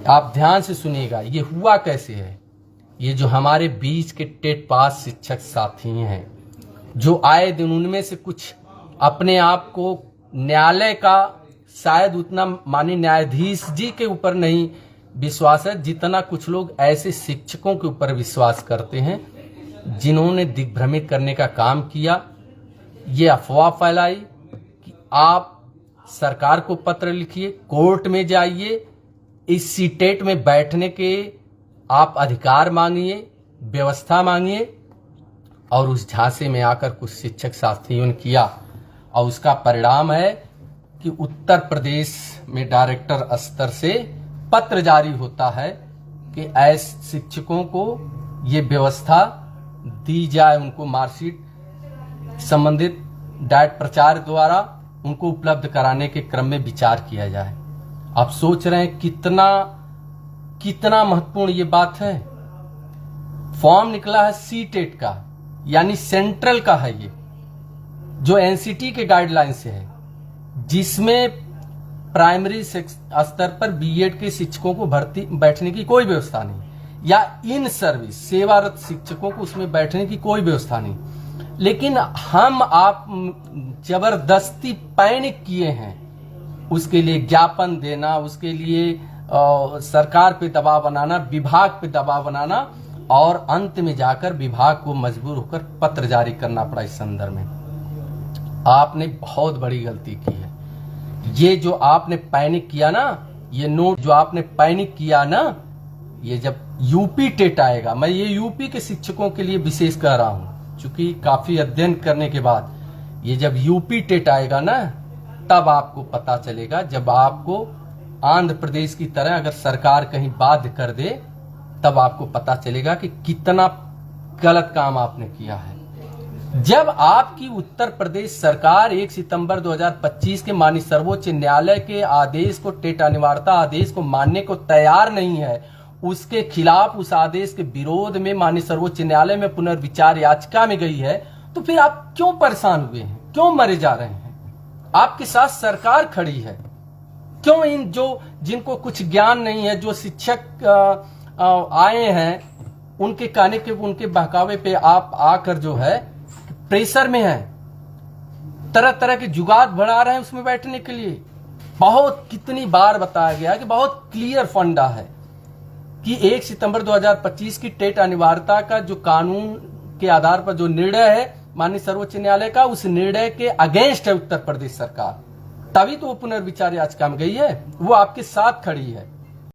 आप ध्यान से सुनिएगा, ये हुआ कैसे है। ये जो हमारे बीच के टेट पास शिक्षक साथी हैं, जो आए दिन उनमें से कुछ अपने आप को न्यायालय का शायद उतना माननीय न्यायाधीश जी के ऊपर नहीं विश्वास है जितना कुछ लोग ऐसे शिक्षकों के ऊपर विश्वास करते हैं जिन्होंने दिग्भ्रमित करने का काम किया। ये अफवाह फैलाई कि आप सरकार को पत्र लिखिए, कोर्ट में जाइए, इस सीटेट में बैठने के आप अधिकार मांगिए, व्यवस्था मांगिए, और उस झांसे में आकर कुछ शिक्षक साथियों ने किया। और उसका परिणाम है कि उत्तर प्रदेश में डायरेक्टर स्तर से पत्र जारी होता है कि ऐसे शिक्षकों को ये व्यवस्था दी जाए, उनको मार्कशीट संबंधित डाइट प्रचार द्वारा उनको उपलब्ध कराने के क्रम में विचार किया जाए। आप सोच रहे हैं कितना महत्वपूर्ण ये बात है। फॉर्म निकला है सीटेट का, यानी सेंट्रल का है, ये जो एनसीटी के गाइडलाइन से है, जिसमें प्राइमरी स्तर पर बीएड के शिक्षकों को भर्ती बैठने की कोई व्यवस्था नहीं, या इन सर्विस सेवारत शिक्षकों को उसमें बैठने की कोई व्यवस्था नहीं। लेकिन हम आप जबरदस्ती पैनिक किए हैं, उसके लिए ज्ञापन देना, उसके लिए सरकार पे दबाव बनाना, विभाग पे दबाव बनाना, और अंत में जाकर विभाग को मजबूर होकर पत्र जारी करना पड़ा। इस संदर्भ में आपने बहुत बड़ी गलती की है। ये जो आपने पैनिक किया ना, ये नोट जो आपने पैनिक किया ना, ये जब यूपी टेट आएगा, मैं ये यूपी के शिक्षकों के लिए विशेष कह रहा हूं, चूंकि काफी अध्ययन करने के बाद ये जब यूपी टेट आएगा ना, तब आपको पता चलेगा, जब आपको आंध्र प्रदेश की तरह अगर सरकार कहीं बाध्य कर दे, तब आपको पता चलेगा कि कितना गलत काम आपने किया है। जब आपकी उत्तर प्रदेश सरकार 1 सितंबर 2025 के माननीय सर्वोच्च न्यायालय के आदेश को, टेट अनिवार्यता आदेश को मानने को तैयार नहीं है, उसके खिलाफ, उस आदेश के विरोध में माननीय सर्वोच्च न्यायालय में पुनर्विचार याचिका में गई है, तो फिर आप क्यों परेशान हुए हैं, क्यों मरे जा रहे हैं? आपके साथ सरकार खड़ी है, क्यों इन जिनको कुछ ज्ञान नहीं है, जो शिक्षक आए हैं, उनके कहने के, उनके बहकावे पे आप आकर जो है प्रेशर में है, तरह तरह के जुगाड़ बढ़ा रहे हैं उसमें बैठने के लिए। बहुत कितनी बार बताया गया कि बहुत क्लियर फंडा है कि 1 सितंबर 2025 की टेट अनिवार्यता का जो कानून के आधार पर जो निर्णय है माननीय सर्वोच्च न्यायालय का, उस निर्णय के अगेंस्ट है उत्तर प्रदेश सरकार, तभी तो वो पुनर्विचार याचिका में गई है, वो आपके साथ खड़ी है।